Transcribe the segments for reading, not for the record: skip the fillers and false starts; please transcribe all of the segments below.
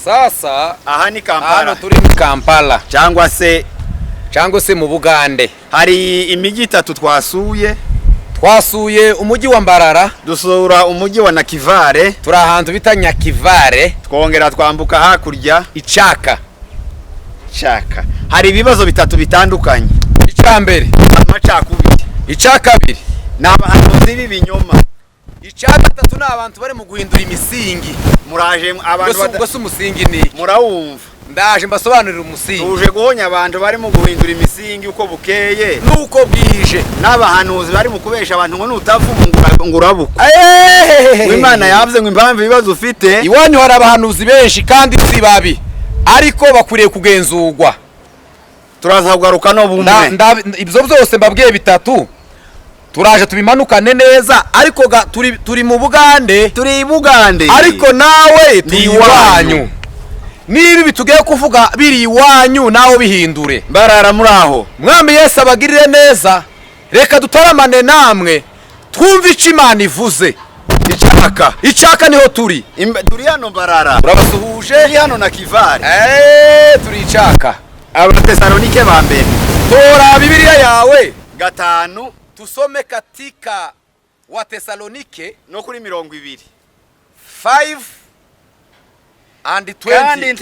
Sasa aha ni Kampala. Hano turi mu Kampala cyangwa se mu Bugande. Hari imijyi 3 twasuye. Twasuye umujyi wa Mbarara, dusura umujyi wa Nakivale, turi ahantu bita Nyakivale, twongera twambuka hakurya Ichaka. Hari ibibazo bitatu bitandukanye. Icyambere amacakubiri, icyakabiri n'abahanuzi b'ibinyoma, icyagatatu n'abantu bari mu guhindura imisingi. Muraje abantu bose umusingi ni murawumva. Ndaje mbasobanurira umusingi. Tuje guhonya abantu bari mu guhindura imisingi uko bukeye nuko bwije, n'abahanuzi bari mu kubesha abantu ngo nutavuma ngurabuka. Imana yavuze ngo impamvu ibibazo ufite iwanyu hari abahanuzi benshi kandi si babi, ariko bakwiriye kugenzurwa. Turaza kugaruka no bumwe ibyo byose mbabwiye bitatu, turaje tubimanukane neza, ariko turi mu Bugande, ariko nawe turi iwanyu. Nibi bitugiye kuvuga biri iwanyu nawe bihindure. Mbarara muri aho, Mwami Yesu abagirire neza. Reka dutaramane namwe twumve icyo Imana ivuze. Ichaka niho turi. Turi hano Mbarara, urabasuhuje. Turi hano Nakivale, turi Ichaka. Abatesalonike ba mbere, tora Bibiliya yawe 5 tusome katika wa Tesalonike no kuri 20 5:20. Kandi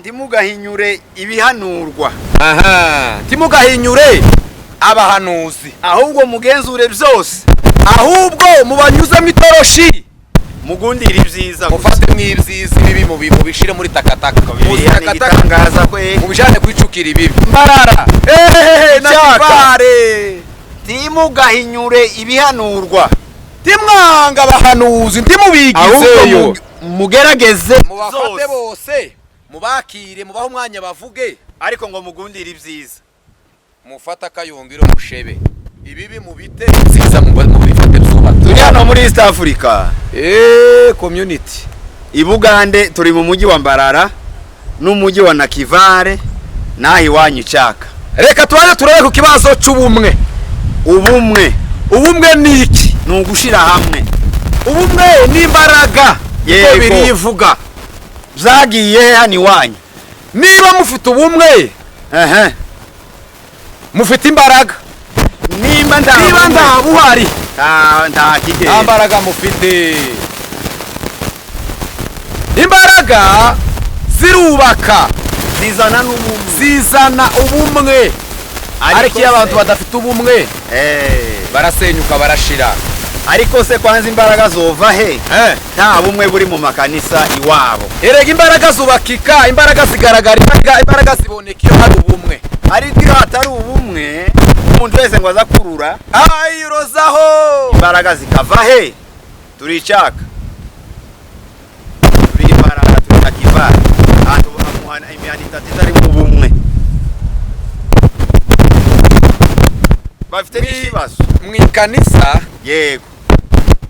ntimugahinyure ibihanurwa. Ntimugahinyure abahanuzi, ahubwo mugenzure byose, ahubwo mubanyuzemo itoroshi, mugundira ibyiza, mufate mwibyiza ibibi mubishire muri takataka. Mutangaza kwe mubijane kwicukira ibibi. Mbarara Nakivale, ntimugahinyure ibihanurwa, timwanga abahanuzi, ntimubigizeyo, mugerageze mubafate bose, mubakire, mubaho umwanya bavuge, ariko ngo mugundire ibyiza. Mufata kayungiro mushebe ibibi mubite nziza mubifate byuba. Turi hano muri East Africa community i Bugande, turi mu mujyi wa Mbarara n'umujyi wa Nakivale nahi wanyu Ichaka. Reka twaje turebe ku kibazo cy'ubumwe. Ubumwe ni iki? Ni ugushira hamwe. Ubumwe ni imbaraga, ko birivuga. Zagiye hani wanyu. Niba mufite ubumwe, mufite imbaraga. Niba ndabuhari, nta kige. Imbaraga mufite. Imbaraga zirubaka, zizana ubumwe. Ariko iyo abantu badafite ubumwe, barasenyuka barashira. Ariko se kwanza imbaraga zova he? Nta bumwe buri mu makanisa iwabo. Erega imbaraga zubakika, imbaraga zigaragara, imbaraga ziboneka iyo hari ubumwe. Ariko iyo hatari ubumwe, umuntu wese ngo aza kurura ayirozaho, imbaraga zikava he? Turi Ichaka, turi Mbarara, turi Nakivale, ahantu bamuhana imyanya 3 ari mu bumwe. Bafite ikibazo mwikanisa. Yego,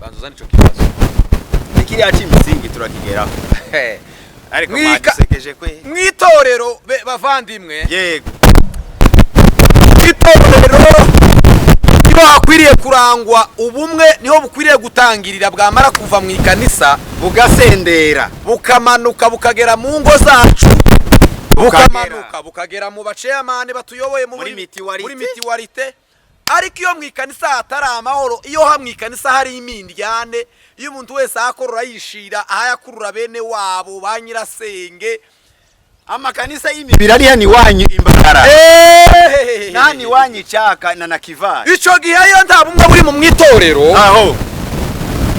banzuza nico kibazo nikiriya cy'imisingi turakigeraho. Ariko mwagisekeje kwe mwitorero bavandimwe. Yego, itorero niho hakwiriye kurangwa ubumwe, niho bukwiriye gutangirira, bwamara kuva mu ikanisa bugasendera, bukamanuka bukagera mu ngo zacu, bukamanuka bukagera mu baceyamane batuyoboye muri mitiwarite. Ariko iyo mu ikanisa hatari amahoro, iyo hamwe ikanisa hari imindyane, iyo umuntu wese akorora yishira ahayakurura bene wabo ba nyirasenge, amakanisa y'imibiri ari hani wanyu Imbarara, nani wanyu Ichaka na Nakivale. Ico gihe yo nta bumwe buri mu mwitorero, aho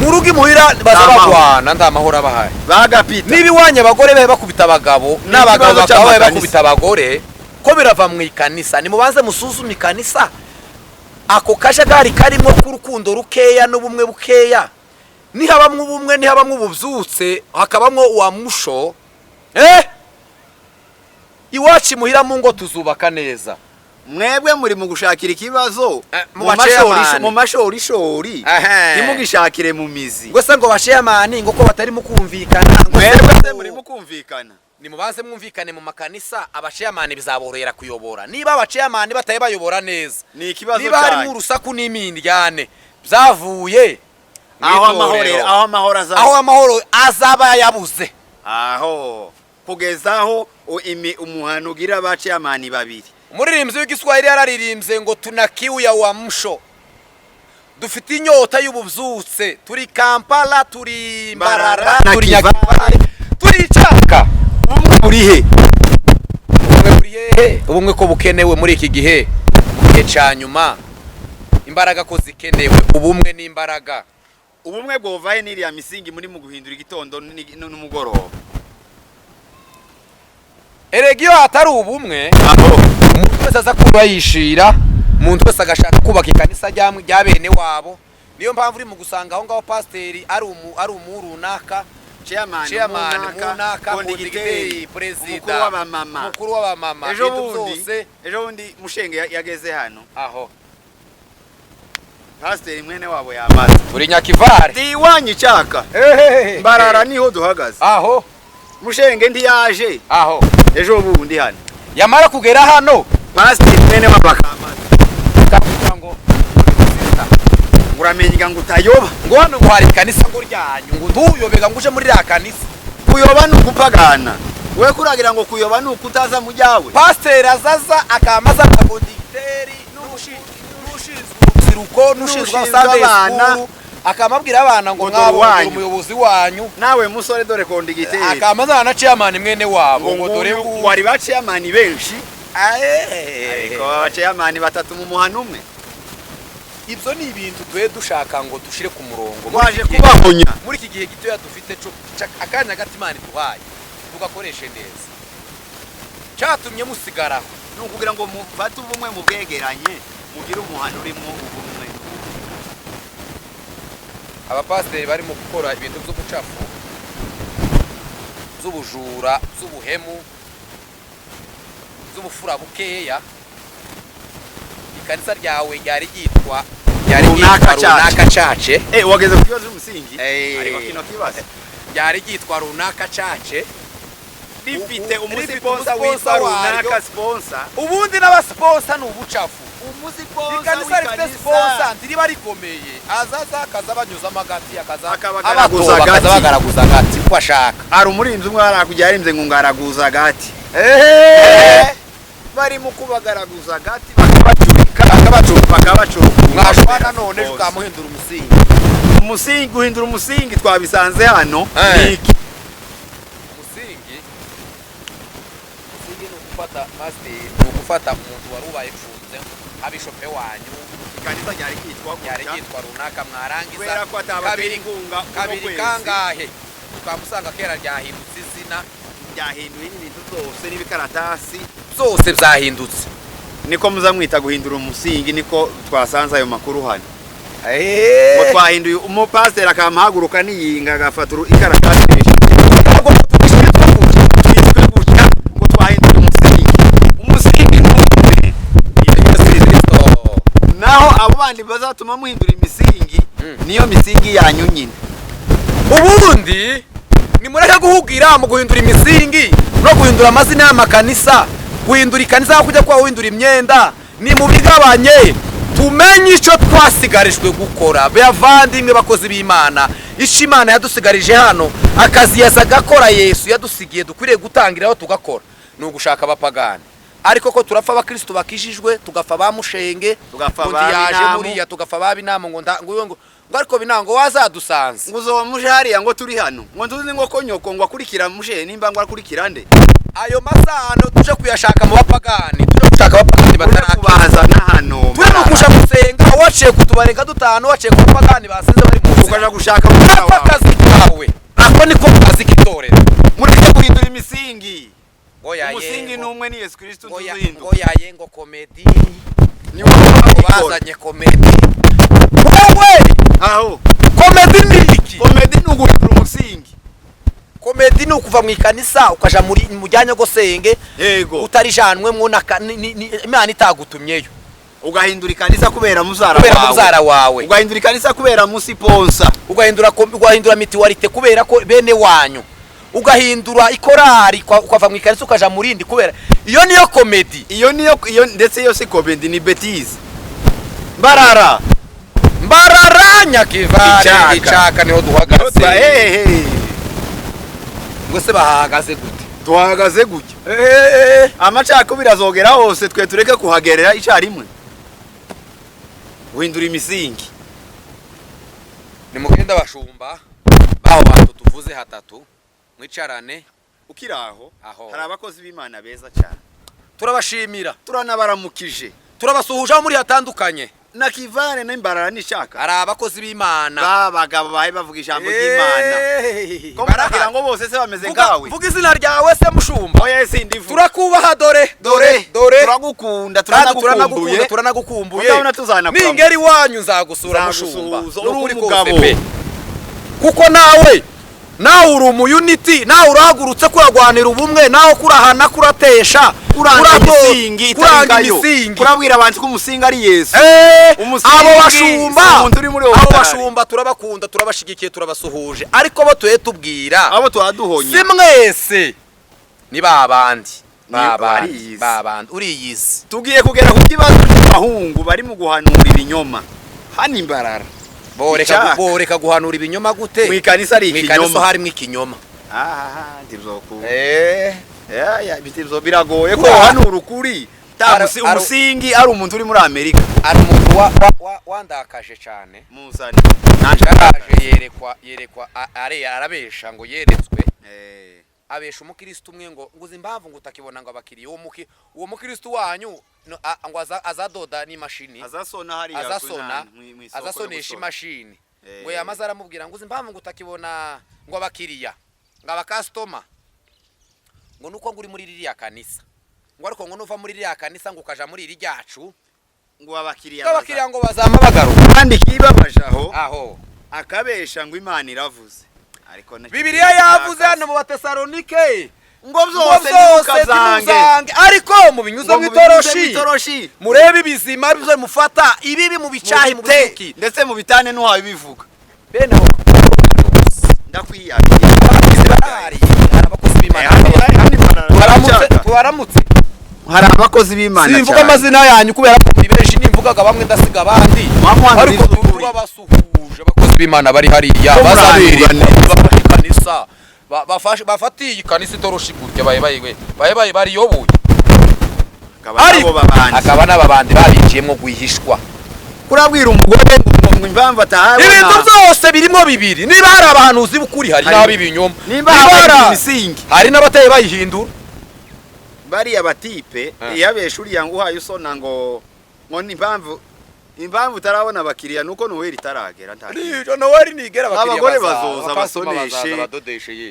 mu rugi muhira bazabagwana, nta mahoro abahaye. Bagapita nibi wanya abagore bahe bakubita abagabo, n'abagabo bakaba bakubita abagore, ko birava mu ikanisa. Ni mubanze musuzume ikanisa, ako kajagari karimo k'urukundo rukeya n'ubumwe bukeya. Nihabamwe ubumwe, nihabamwe ububyutse, hakabamwo wa musho. Iwacu muhira mu ngo tuzubaka neza. Mwebwe muri mu gushakira ikibazo mu mashorishori, nimugishakire mu mizi. Gwese ngo basheyamani ngo ko batari mu kumvikana. Mwebwe se muri mu kumvikana. Ni mubanze mwumvikane mu makanisa, abasheyamani bizaborohera kuyobora. Niba abasheyamani bataye bayobora neza, ni ikibazo cyane. Niba hari mu rusaku n'imindyane byavuye aho amahoro azaba yabuze. kugezaho umuhano ugira abachairman babiri. Umuririmbyi w'igiswahili yararirimbye ngo tuna kiu ya uamsho, dufite inyota y'ubuvyutse, turi Kampala, turi Mbarara, turi Nyakivale, turi Chaka. Ubumwe buri he? Ubumwe ko bukenewe muri iki gihe cya nyuma, imbaraga ko zikenewe, ubumwe n'imbaraga. Ubumwe bwovaye n'iriya misingi muri mu guhindura igitondo n'umugoroba. Eregio hatari ubumwe, umuntu wese aza kuba yishira, umuntu wese agashaka kubaka ikanisa rya bene wabo. Niyo mpamvu uri mu gusanga aho ngaho pasiteri ari umurunaka, chairman munaka, kondigiteri, president, mukuru w'abamama. Ejo bundi Mushenge yageze hano. Aho pasiteri mwene wabo yamaze. Turi Nyakivale. Diwanyi Chaka. Mbarara niho duhagaze. Aho Mushenge ndi yaje. Aho ejo bundi hano. Yamara kugera hano pasiteri mwene wabo akamaze. Kavuga ngo uramenyega ngo utayoba. Ngo hano ngo hari kanisa ngo ryanyu, ngo nduyobega ngo uje muri ra kanisa. Kuyoba n'ukupagana. We kuragira ngo kuyoba n'ukutaza mu jyawe. Pasiteri azaza akamaza kondigiteri n'ushinzwe n'ushinzwe Sunday akamabwira abana ngo mwabo umuyobozi wanyu, nawe musore dore kondigiteri, akamaza na chairman mwene wabo ngo dore wari ba chairman benshi, ariko ba chairman batatu mu muhano umwe. Ibyo ni ibintu twe dushaka ngo dushire ku murongo, waje kubahonya muri iki gihe gito dufite akanya gati Imana duhaye tugakoreshe neza. Cyatumye musigaraho nukugira ngo mufate ubumwe mu bwegeranye, mugira umuhano urimo ubumwe. Abapasiteri barimo gukora ibintu by'ubucafu, z'ubujura, z'ubuhemu, z'ubufura bukeya. Ikanisa ryawe ryari ryitwa runaka cace. Wageze ku kibazo cy'umusingi ariko kino kibazo ryari ryitwa runaka cace, rifite umusiponsa witwa runaka sponsor. Ubundi n'abasponsa ni ubucafu. Ikanisa rifite sponsor ndiriba rikomeye, azaza akaza banyuza amagati, akazabagaraguza agati uko ashaka. Ari umurinzi umwe arakujya yarimze ngo ngaraguza agati. Bari mu kubagaraguza agati bakabacurika mwashwana none ukamuhindura umusingi. Guhindura umusingi twabisanze hano. Umusingi ni ugufata umuntu wari ubaye mfunze abishope wanyu, ikanisa ryari ryitwa runaka, mwarangiza kabiri kangahe ukamusanga kera ryahindutse izina, ryahinduye ibintu byose n'ibikaratasi byose byahindutse. Niko muzamwita guhindura umusingi, niko twasanze ayo makuru hano. Ngo twahinduye umupasiteri akamuhaguruka niyinga agafata ikaratasi ngo twahinduye umusingi naho abo bandi bazatuma muhindura imisingi, niyo misingi yanyu nyine. Ubundi nimureke guhugira mu guhindura imisingi no guhindura amazina y'amakanisa, guhindura ikanisa kujya kwa guhindura imyenda. Ni mu bigabanye tumenye icyo twasigarijwe gukora. Bavandimwe bakozi b'Imana, ico Imana yadusigarije hano, akazi yazagakora Yesu yadusigiye dukwiriye gutangiraho tugakora, ni ugushaka abapagani. Ariko ko turapfa abakristo bakishijwe, tugafa ba Mushenge, tugafa yaje muriya, tugafa ba Binamo ngo ariko binango wazadusanze ngo uzo muje hariya ngo turi hano ngo ntuzi ngo ko nyoko ngo akurikira Mushe nimba ngo akurikira nde. Ayo masano tuje kuyashaka mu bapagani, tuje gushaka abapagani batarakubazana hano, tuje kusha gusenga waciye kutubareka dutano, waciye ku bapagani basenze bari mu ukaja gushaka akazi kawe. Ako niko kazi kitorera muri guhindura imisingi. Umusingi numwe ni Yesu Kristo tuzuhinduka. Ngo yaye ngo comedy ni wabazanye comedy. Wewe aho comedy ni iki? Comedy ni uguhindura umusingi. Comedy ni ukuva mu ikanisa ukaja muri mujyanye gosenge, yego utarijanwe mu Imana itagutumyeyo, ugahindura ikanisa kubera muzara wawe, ugahindura ikanisa kubera musiponsa, ugahindura mitiwarite kubera ko bene wanyu, ugahindura ikorari ukava mu ikanisa ukaja murindi kubera iyo niyo comedy. Iyo ndetse iyo si comedy ni betize. Mbarara Nyakivale Chaka niho duhagaze. Ngo se bahagaze gute? tuhagaze gutya amacakubiri azogera hose twe tureke kuhagerera icyarimwe guhindura imisingi. Nimugenda bashumba baho bantu tuvuze hatatu mwicarane ukiraho aho hari abakozi b'Imana beza cyane turabashimira turanabaramukije turabasuhuje muri hatandukanye na Kivare n'imbarara nishaka ari abakozi b'Imana babagabo bahe bavuga ijambo ry'Imana ko baragira ngo bose se bameze ngawe vuga izina ryawe se mushumba oya sindivu turakubaha dore turagukunda turanagukumbuye ningeri wanyu nzagusura mushumba uri umugabo kuko nawe uri umuyuniti nawe urahagurutse kuragwanira ubumwe nawe kurahana kuratesha kuranga imisingi kurabwira abantu ko umusingi ari Yesu abo bashumba turabakunda turabashigikiye turabasuhuje ariko bo tuye tubwira abo twaduhonya si mwese ni babandi uriyizi tugiye kugera ku kibazo cy'abahungu bari mu guhanura ibinyoma hano imbarara boreka guhanura ibinyoma gute mwikanisa ari ikinyoma mwikanisa harimo ikinyoma ndivyoku bitivyo biragoye ko hanura ukuri umusingi ari umuntu uri muri Amerika ari umuntu wandakaje cyane muzani yerekwa arabesha ngo yeretswe abesha umukristo umwe ngo nguzi impamvu ngo utakibona ngo abakiriye uwo mukristo wanyu ngo azadoda n'imashini azasonesha imashini ngo yamaze aramubwira ngo uzi impamvu ngo utakibona ngo abakiriya ngo abakastoma ngo nuko ngo uri muri ririya kanisa ngo ariko ngo nuva muri ririya kanisa ngo ukaja muri iri ryacu ngo abakiriya ngo bazama bagaruka kandi kibabaje aho akabesha ngo Imana iravuze ariko Bibiliya yavuze hano mu Batesalonike ngo byose nimukazange ariko mu binyuzo mwitoroshi murebe ibizima bizo mufata ibibi mu bicahi mu bisuki ndetse mu bitane no habivuga bene aho ndakwiyabiye abakozi b'Imana tubaramutse hari abakozi b'Imana cyane simvuga amazina yanyu kubera ko benshi nimvugaga bamwe ndasiga abandi ariko turabasuhuje abakozi b'Imana bari hariya bazabiri kanisa bafatiye kanisa itoroshi gutya baye bariyoboye akaba n'ababandi babiciyemo gwihishwa kurabwira umugore ngo impamvu atahabona ibintu byose birimo bibiri niba hari abahanuzi bukuri hari n'abibinyoma niba hari imisingi hari n'abateye bayihindura bari abatipe yabesha uri yangu uhaye usona ngo impamvu utarabona abakiriya nuko Noel itaragera ntayo Noel nigera abakiriya bazoza basoneshe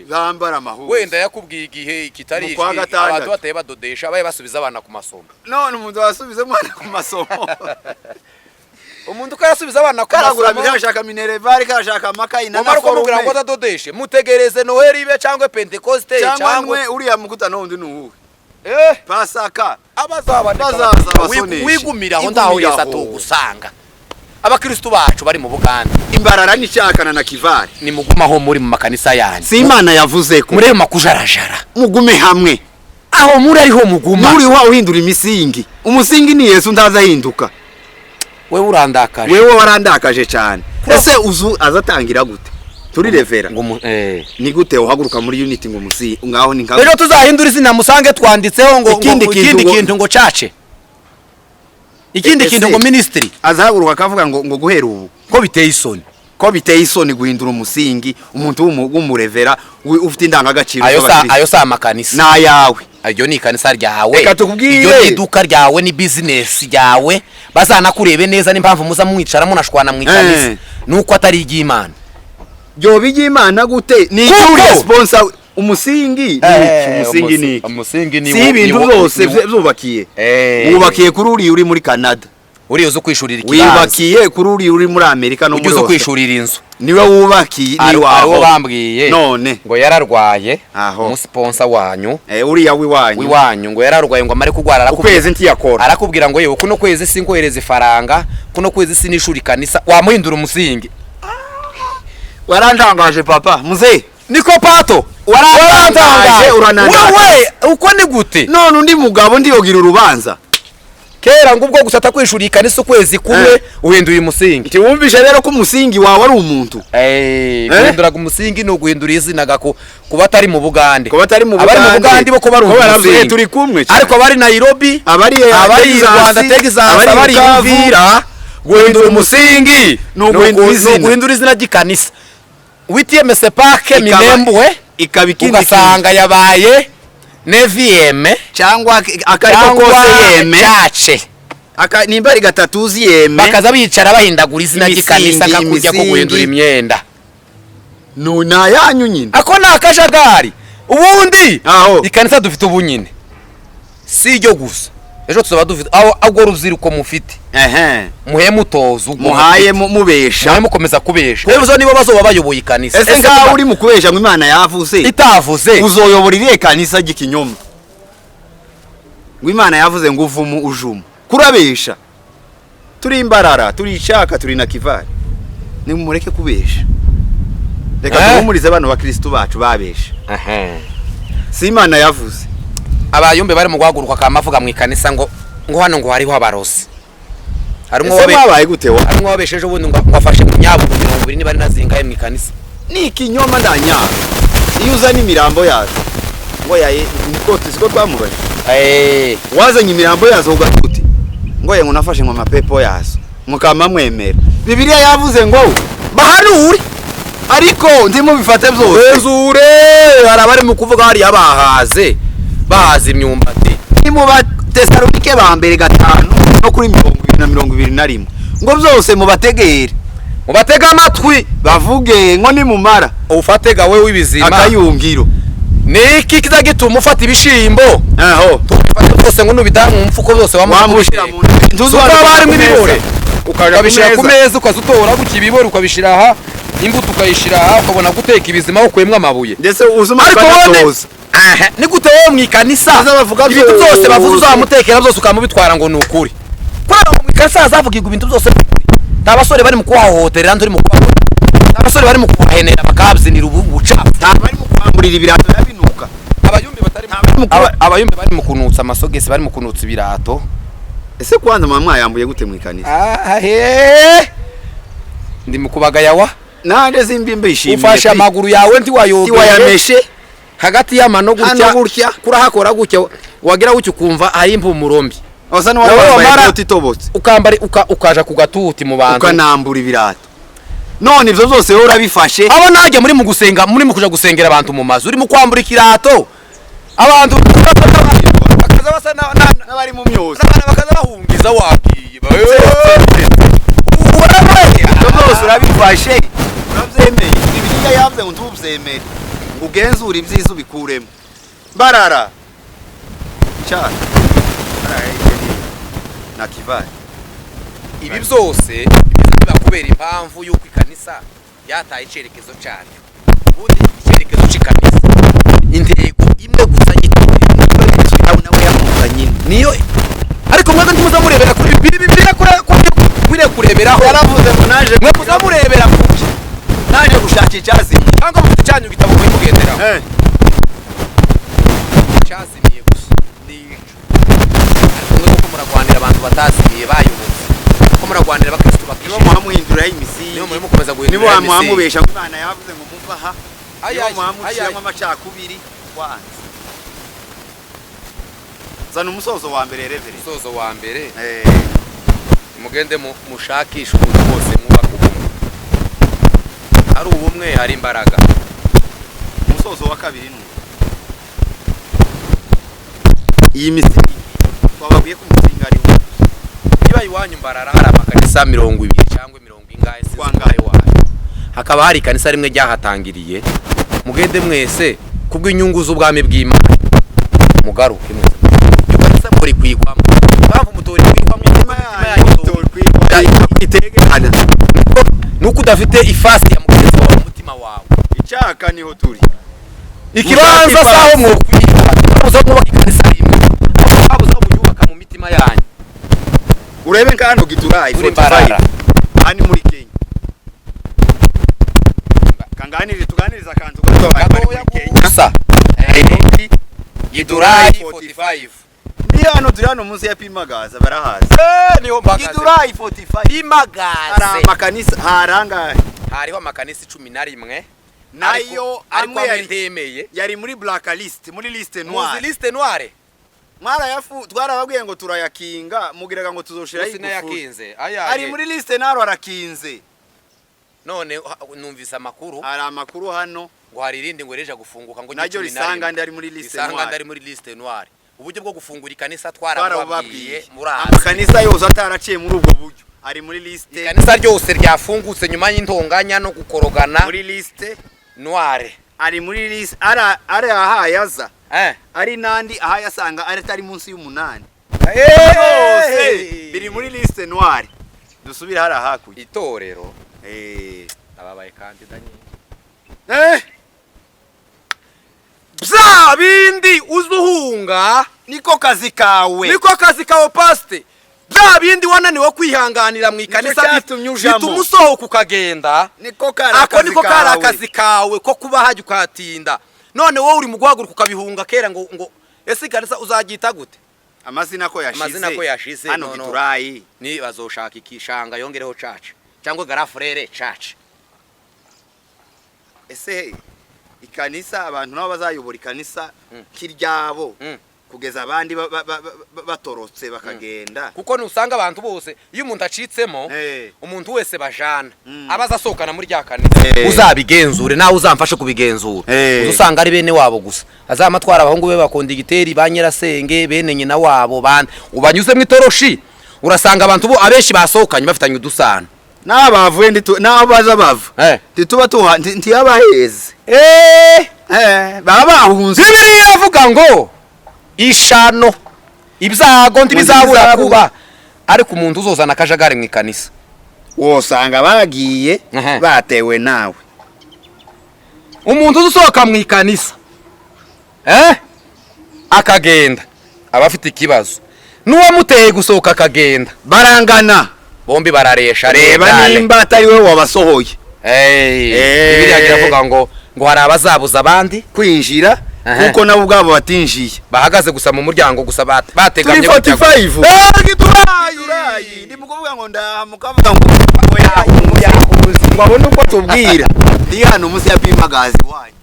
bambara amahuzu wenda yakubwiye igihe kitari abantu bateye badodesha baye basubiza abana ku masomo none umuntu wasubiza umwana ku masomo umuntu karasubiza abana ku masomo karagura bishaka minerval karashaka amakayi na forume kugira ngo adodeshe mutegereze Noel ibe cyangwa Pentecoste cyangwa uriya mukuta n'undi n'uwe pasaka abazaza wigumiraho ndaho Yesu atugusanga abakristo bacu bari mu Buganda imbarara n'icakana na Kivare ni mugumaho muri mu makanisa yanyu si Imana yavuze ko murebe makujarajara mugume hamwe aho muri ariho muguma muri wa uhindura imisingi umusingi ni Yesu ndaza hinduka wewe warandakaje cyane ese uzu azatangira gute turi revera ni gute uhaguruka muri unity ngo musi ngaho ni rero tuzahindura izina musange twanditseho ngo ikindi kintu ngo cace ikindi kintu ngo ministry azahaguruka akavuga ngo guhera ubu ko biteye isoni guhindura umusingi umuntu w'umurevera ufite indangagaciro ayo sa makanisa na yawe ayo ni kanisa ryawe iyo ni duka ryawe ni business ryawe bazanakurebe neza n'impamvu muza mwicara munashwana mwikanisa nuko atari iby'Imana byo bijyimana gute ni sponsor umusingi ni si ibintu byose byubakiye wubakiye kuri uri muri Canada uri uzo kwishurira ikibanza wibakiye kuri uri muri Amerika no muri uzo kwishurira inzu niwe wubakiye ni waho bambwiye none ngo yararwaye umusponsor wanyu uriya wiwanyu ngo yararwaye ngo amare kugwara ukwezi ntiyakora arakubwira ngo yewe kuno kwezi sinkohereza ifaranga kuno kwezi sinishuri kanisa wamuhindura umusingi warantangaje papa muzee niko pato warantangaje wewe uko ni gute none undi mugabo ndiyogira urubanza kera ngo ubwo gusata kwishura ikanisa ukwezi kumwe uhindura umusingi. Nti wumvishe rero ko umusingi wawe ari umuntu. Guhinduraga umusingi no guhindura izina gako kuba atari mu Bugande. Abari mu Bugande bo ko bari umusingi. Turi kumwe. Ariko abari Nairobi, abari Rwanda, Texas, abari Uvira, guhindura umusingi no guhindura izina ry'ikanisa. Witiyemese pake Minembwe ikabikindi ugasanga yabaye Nevieme cyangwa akariko kose yeme cyace nimba ari gatatuzi yeme bakaza bicara bahindagura izina ry'ikanisa kakujya ko guhindura imyenda. Nuna yanyu nyine ako nakajagari ubundi ikanisa dufite ubunyine si ryo gusa ejo tuzaba dufite agwo ruziruko mufite muhe mutozo muhaye mubesha muhe mukomeza kubesha rero nibo bazoba bayoboye ikanisa. Ese ngaho uri mu kubesha ngo Imana yavuze itavuze uzoyobora iriye kanisa gikinyoma ngo Imana yavuze ngo uvumu ujumu kurabesha. Turi imbarara turi ishaka turi na kivari ni mureke kubesha. Reka tumuhumurize abantu ba Kristo bacu babesha. Si Imana yavuze abayumbe bari mu guhaguruka kamavuga mu ikanisa ngo hano ngo hariho abarozi. Harimo wabaye gutewa harimo wabesheje ubundi ngo afashe mu nyabo 20 ni bari nazingaye mu ikanisa. Ni kinyoma ndanya iyo uzana imirambo yazo ngo yaye niko tuziko twamubaye wazanye imirambo yazo ugatuti ngo ye ngo nafashe ngo mapepo yazo mukama mwemera. Bibiliya yavuze ngo bahanure ariko ndimo bifate byose ezure arabari mu kuvuga hari abahaze bahaze imyumbati ni mu Batesalonike ba mbere 5 no kuri 2021 ngo byose mu bategere mu batega amatwi bavuge ngo ni mumara ufatega we w'ibizima akayungiro niki kizagituma ufata ibishimbo tufate byose ngo nubidamu umfuko byose wamushira mu ntuzo bari mu bibore ukabishira ku meza ukazutora gukibibore ukabishira aha imbuto ukayishira aha ukabona guteka ibizima ukuyemwe amabuye ndetse uzuma kwatoza ni gute wo mu ikanisa ibintu byose bavuze uzamutekera byose ukamubitwara ngo nukuri kwara mu ikanisa azavugirwa ibintu byose tabasore bari mu kuhahoterera nduri mu kubaho tabasore bari mu kubahenera bakabyinira ubucafu bari mu kwamburira ibirato yabinuka abayumbe bari mu kunutsa amasogesi bari mu kunutsa ibirato. Ese kwanza mama yambuye gute mu ikanisa ndi mu kubagayawa nande zimbimbe ishimye ufasha amaguru yawe ndi wayameshe hagati y'amano gutya kurahakora gutya wagira gutya ukumva hari impumurombi osa no wambaye ikoti tobotse ukambare ukaja ku gatuti mu bantu ukanambura ibirato. None ivyo byose wowe urabifashe abo najye muri mu gusenga muri mu kuja gusengera abantu mu mazu uri mu kwambura ikirato abantu bakaza basa n'abari mu myozo bakaza bahungiza wagiye byose urabifashe urabyemeye. Bibiliya yavuze ngo ntubyemere ugenzura ibyiza ubikuremo barara cyane na kivari. Ibi byose bakubera impamvu yuko ikanisa yataye icerekezo cyane ubundi icerekezo cy'ikanisa intego imwe gusa nawe yamukanye niyo ariko mwaga ntimuza murebera kuri Bibiliya kwire kureberaho yaravuze ngo naje mwe muzamurebera kuki naje gushaka icyazimiye cyangwa mu cyanyu gitabo mwe mugenderaho cyazimiye gusa ndico ariko mwe ko muragwanira abantu batazimiye bayobotse ko muragwanira abakristo bakisha nibo muhamuhindura imisi nibo muri mukomeza guhindura nibo muhamubesha ngo Imana yavuze ngo muva aha nibo muhamuciyamo amacakubiri wanze. Zana umusozo wa mbere revere umusozo wa mbere mugende mushakisha umuntu bose mwubaka ubumwe ari ubumwe hari imbaraga. Umusozo wa kabiri ni iyi misingi twababwiye ko umusingi ari wo niba iwanyu mbarara hari amakanisa 20 cyangwa 40 ingahe singahe wayo hakaba hari kanisa rimwe ryahatangiriye mugende mwese kubw'inyungu z'ubwami bw'Imana mugaruke mwese yuko muri kwigwamo bavu mutori kwigwamo imitima yanyu mutori kwigwamo itegekana nuko udafite ifasi ya mugenzi wawe umutima wawe icyaka niho turi ikibanza saho mwo kwiga uza kubaka ikanisa rimwe babuza muyubaka mu mitima yanyu urebe nkano giturayi 45 ani muri Kenya kanganire tuganiriza akantu gato muri Kenya Gidurayi 45 Iyo hano turi hano munsi ya Pimagaza barahaza. Niho mpagaze. Gidura 45. Pimagaze. Ara makanisa haranga. Hariho amakanisa 11. Nayo ariko amwe ntemeye. Yari muri blacklist, muri liste Muzi noire. liste noire. Mwara yafu twarababwiye ngo turayakinga mugiraga ngo tuzoshira Sina yakinze. Ari muri liste naro arakinze. None numvise amakuru. Hari amakuru hano ngo hari irindi ngo reja gufunguka ngo najyo risanga ndi ari muri liste noire. Risanga ndi muri liste noire. Uburyo bwo gufungura ikanisa twarababwiye murazi. Amakanisa yose ataraciye muri ubwo buryo. Ari muri liste. Ikanisa ryose ryafungutse nyuma y'intonganya no gukorogana. Muri liste noire. Ari muri liste ari ahayaza. Ari nandi ahayasanga ari tari munsi y'umunani. Biri muri liste noire. Dusubira hari hakuye. Itorero. Ababaye kandida nyine. Bya bindi uzuhunga niko kazi kawe. Niko kazi kawe paste. Bya bindi wananiwe kwihanganira mu ikanisa bitumusohoka ukagenda. Niko kazi kawe ko kuba haje ukatinda. None wowe uri mu guhaguruka ukabihunga kera ngo ese ikanisa uzagita gute? Amazina ko yashize. Hano Giturayi ni bazoshaka ikishanga yongereho church cyangwa garafurere church. Ese ikanisa abantu nabo bazayobora ikanisa kiryabo kugeza abandi batorotse bakagenda. Kuko nusanga abantu bose iyo umuntu acitsemo umuntu wese bajana abaza sokana muri rya kanisa uzabigenzure nawe uzamfashe kubigenzura. Uzusanga ari bene wabo gusa azamatwara abahungu be bakondigiteri banyerasenge bene nyina wabo bande ubanyuze mu itoroshi urasanga abantu bo abenshi basokanye bafitanye udusana. Nabavuye naho baza bava tituba tuha ntiyabaheze baba bahunze. Bibiliya yavuga ngo ishano ibyago ntibizabura kuba ariko umuntu uzozana akajagari mu ikanisa wosanga bagiye batewe nawe. Umuntu uzosohoka mu ikanisa akagenda abafite ikibazo n'uwamuteye gusohoka akagenda barangana bombi bararesha. Reba nimba atari we wabasohoye. Bibiliya iravuga ngo hari abazabuza abandi kwinjira kuko nabo ubwabo batinjiye bahagaze gusa mu muryango gusa bategamye 45. Giturayi ndi mukuvuga ngo ndamukavuga ngo abone uko tubwira ndi hano munsi ya Pimagazi wanyu.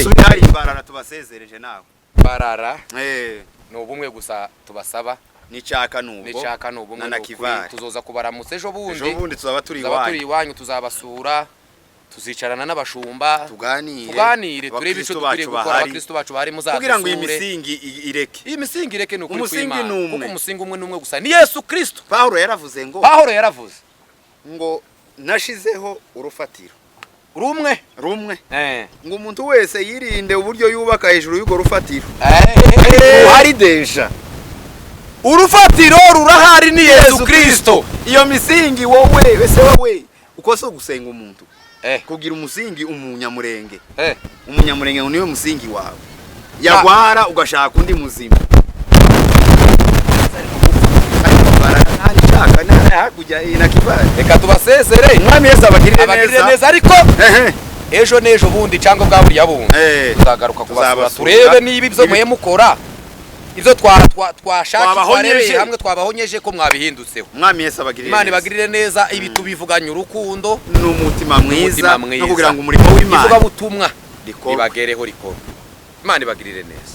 Subira hari imbarara tubasezereje nawe. Barara no ubumwe gusa tubasaba Nichaka nubo na Kivari tuzoza kubaramutse ejo bundi tuzaba turi iwanyu tuzabasura tuzicarana n'abashumba tuganire turebe ico dukwiye gukora abakristo bacu bari muzadusure kugira ngo imisingi ireke. Iyi misingi ireke no kuri kw'Imana kuko umusingi umwe numwe gusa ni Yesu Kristo. Pawulo yaravuze ngo nashizeho urufatiro rumwe ngo umuntu wese yirinde uburyo yubaka hejuru y'ugo rufatiro. Hari deja urufatiro rurahari ni Yesu Kristo. Iyo misingi wowe uko so gusenga umuntu kugira umusingi umunyamurenge niwe musingi wawe yagwara ugashaka undi muzima. Reka tubasezere Mwami Yesu abagirire neza ariko ejo nejo bundi cyangwa bwa buri yabundi tuzagaruka kubasura turebe niba ibyo muye mukora ibyo twashakishije hamwe twabahonyeje ko mwabihindutseho. Mwami Yesu abagirire Imana ibagirire neza ibi tubivuganye urukundo n'umutima mwiza no kugira ngo umurimo w'Imana ivuga butumwa ibagereho rikora. Imana ibagirire neza.